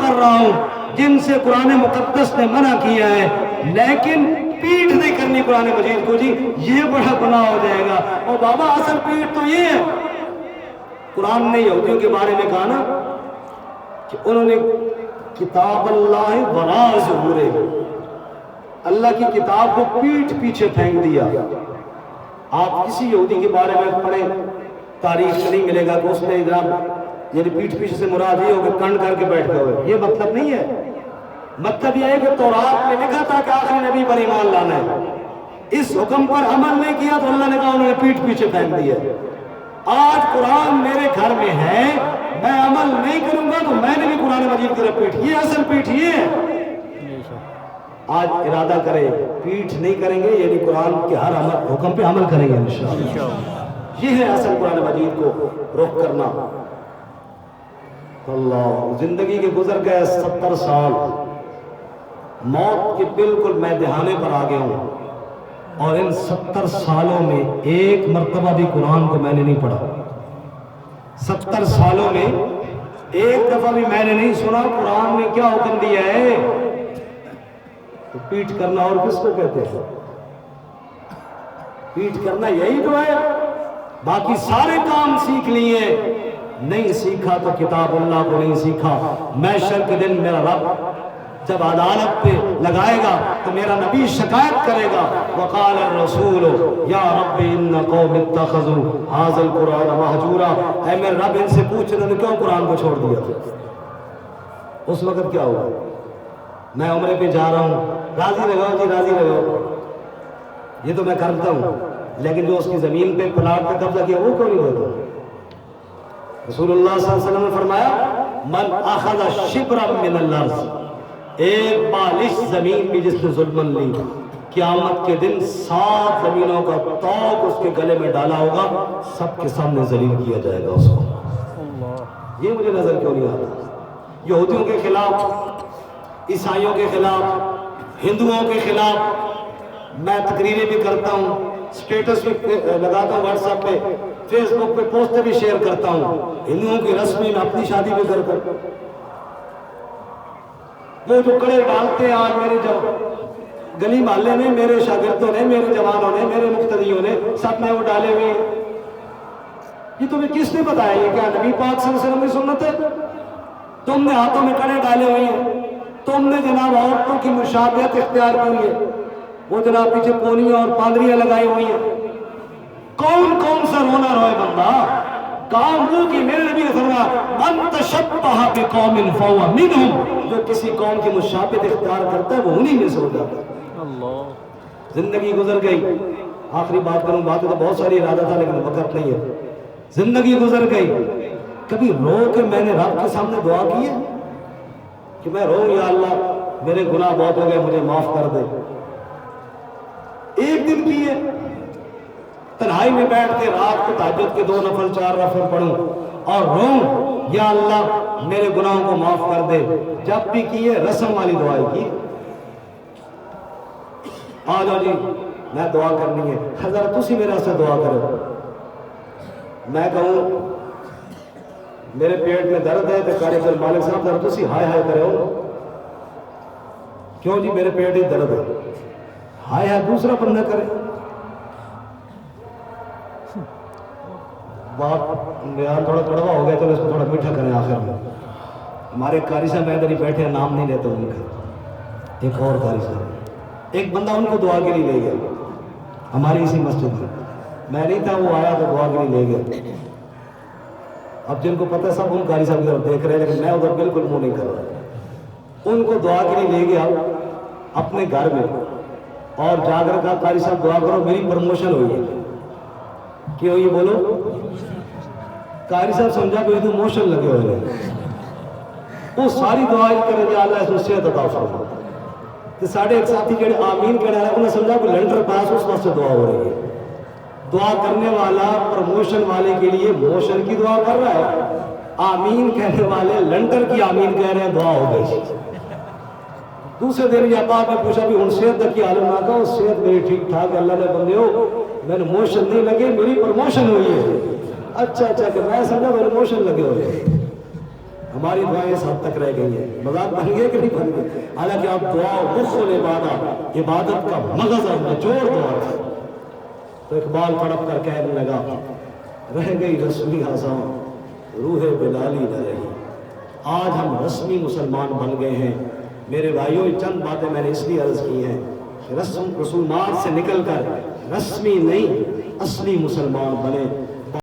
کر رہا ہوں جن سے قرآن مقدس نے منع کیا ہے، لیکن پیٹھ نہیں کرنی قرآن مجید کو جی، یہ بڑا گناہ ہو جائے گا۔ اور بابا اصل پیٹھ تو یہ ہے، قرآن نے یہودیوں کے بارے میں کہا نا کہ انہوں نے کتاب اللہ وراء ظہورے، اللہ کی کتاب کو پیٹھ پیچھے پھینک دیا۔ آپ کسی یہودی کے بارے میں پڑھیں، تاریخ میں نہیں ملے گا کہ اس نے ادھر یعنی پیٹھ پیچھے سے مراد یہ ہو کہ کنڈ کر کے بیٹھ گئے ہوئے، یہ مطلب نہیں ہے۔ مطلب یہ ہے کہ تورات میں لکھا تھا کہ آخری نبی پر ایمان لانا ہے، اس حکم پر عمل نہیں کیا تو اللہ نے کہا انہوں نے پیٹھ پیچھے پھینک دیا۔ آج قرآن میرے گھر میں ہے، میں عمل نہیں کروں گا تو میں نے بھی قرآن مجید کی طرف پیٹھ، یہ اصل پیٹھ یہ ہے۔ آج ارادہ کرے پیٹھ نہیں کریں گے، یعنی قرآن کے ہر حکم پہ عمل کریں گے انشاءاللہ۔ یہ ہے اصل قرآن مجید کو رخ کرنا۔ اللہ، زندگی کے گزر گئے 70 سال، موت کے بالکل میں دہانے پر آ گیا ہوں، اور ان 70 سالوں میں ایک مرتبہ بھی قرآن کو میں نے نہیں پڑھا۔ 70 سالوں میں ایک دفعہ بھی میں نے نہیں سنا قرآن نے کیا حکم دیا ہے۔ تو پیٹھ کرنا اور کس کو کہتے ہیں؟ پیٹھ کرنا یہی تو ہے، باقی سارے کام سیکھ لیے، نہیں سیکھا تو کتاب اللہ کو نہیں سیکھا۔ محشر کے دن میرا رب جب عدالت پہ لگائے گا تو میرا نبی شکایت کرے گا، وقال الرسول یا رب ان قوم اتخذوا هذا القرآن مہجورا، اے میرے رب ان سے پوچھ انہوں نے کیوں قرآن کو چھوڑ دیا تھا۔ اس وقت کیا ہوا؟ میں عمرے پہ جا رہا ہوں، راضی رہو جی راضی رہو، یہ تو میں کرتا ہوں، لیکن جو اس کی زمین پہ پلاٹ پہ قبضہ کیا وہ کیوں نہیں دیتا؟ رسول اللہ صلی اللہ علیہ وسلم نے فرمایا من اخذ شبرا من الارض، ایک بالش زمین بھی جس نے ظلمن لی، قیامت کے دن 7 زمینوں کا طوق اس کے گلے میں ڈالا ہوگا، سب کے سامنے ذلیل کیا جائے گا اس کو۔ یہ مجھے نظر کیوں نہیں آتا؟ یہودیوں کے خلاف، عیسائیوں کے خلاف، ہندوؤں کے خلاف میں تقریریں بھی کرتا ہوں، سٹیٹس بھی لگاتا ہوں، واٹس ایپ پہ، فیس بک پہ پوسٹر بھی شیئر کرتا ہوں، ہندوؤں کی رسمی میں اپنی شادی بھی کرتا ہوں۔ وہ جو کڑے ڈالتے ہیں آج میرے جب گلی محلے میں میرے شاگردوں نے، میرے جوانوں نے، میرے مقتدیوں نے سب نے وہ ڈالے ہوئے، یہ تمہیں کس نے بتایا؟ یہ کیا نبی پاک صلی اللہ علیہ وسلم کی سنت ہے؟ تم نے ہاتھوں میں کڑے ڈالے ہوئے ہیں، تم نے جناب عورتوں کی مشابہت اختیار کی ہے، وہ جناب پیچھے پونیاں اور پاندریاں لگائی ہوئی ہیں۔ کون کون سا رونا روئے بندہ؟ کام وہ کہ میرے نبی نے فرمایا من تشبہ بقوم فہو منہم، جو کسی قوم کی مشابہت اختیار کرتا ہے وہ انہی میں سے ہو جاتا ہے۔ اللہ، زندگی گزر گئی، آخری بات کروں، باتیں تو بہت ساری ارادہ تھا لیکن وقت نہیں ہے۔ زندگی گزر گئی، کبھی رو کے میں نے رب کے سامنے دعا کی ہے کہ میں رو یا اللہ میرے گناہ بہت ہو گئے مجھے معاف کر دے؟ ایک دن کی ہے، تنہائی میں بیٹھ کے رات کو تہجد کے 2 نفل 4 نفل پڑھوں اور روں یا اللہ میرے گناہوں کو معاف کر دے؟ جب بھی کی ہے رسم والی دعائی کی، آ جاؤ جی میں دعا کرنی ہے، حضرت تسی میرے سے دعا کرو۔ میں کہوں میرے پیٹ میں درد ہے تو قاری صاحب مالک صاحب ذرا تسی ہائے ہائے کرو، کیوں جی میرے پیٹ ہی درد ہے، ہائے ہائے دوسرا بندہ کرے۔ بات بیان تھوڑا کڑوا ہو گیا تو اس کو تھوڑا میٹھا کریں آخر میں۔ ہمارے قاری صاحب میں ادھر ہی بیٹھے ہیں، نام نہیں لیتے ان کا، ایک اور قاری صاحب، ایک بندہ ان کو دعا کے لیے لے گیا ہماری اسی مسجد میں، میں نہیں تھا، وہ آیا تو دعا کے لیے لے گیا۔ اب جن کو پتہ سب ان قاری صاحب کی طرف دیکھ رہے ہیں لیکن میں ادھر بالکل منہ نہیں کر رہا۔ ان کو دعا کے لیے لے گیا اپنے گھر میں اور جا کر کہا قاری صاحب دعا کرو میری پروموشن ہوئی ہے۔ کیوں یہ بولو؟ قاری صاحب سمجھا کہ تو موشن لگے ہوئے ہیں، وہ ساری دعائیں کرے کہ اللہ اس صحت عطا فرما۔ تو ساڑھے ایک ساتھی جڑے آمین کہنے والے انہیں سمجھا کہ لنڈر پاس اس واسطے دعا ہو رہی ہے۔ دعا کرنے والا پروموشن والے کے لیے موشن کی دعا کر رہا ہے، آمین کہنے والے لنڈر کی آمین کہہ رہے ہیں، دعا ہو گئی۔ دوسرے دن یہ باپ نے پوچھا بھی ان صحت تک کی عالم نہ کہا، صحت میری ٹھیک ٹھاک ہے، اللہ نے بندے ہو میں نے موشن نہیں لگے میری پروموشن ہوئی ہے۔ اچھا کہ میں سمجھا میرے موشن لگے ہوئے۔ ہماری دعائیں اس حد تک رہ گئی ہیں، مذاق بن گئے کہ نہیں بن گئے؟ حالانکہ آپ دعا مخ العبادہ، عبادت کا مغز اور نچوڑ دعا تھی۔ تو اقبال تڑپ کر کہنے لگا رہ گئی رسمی اذان روح بلالی نہ رہی۔ آج ہم رسمی مسلمان بن گئے ہیں۔ میرے بھائیوں چند باتیں میں نے اس لیے عرض کی ہیں کہ رسومات سے نکل کر رسمی نہیں اصلی مسلمان بنے۔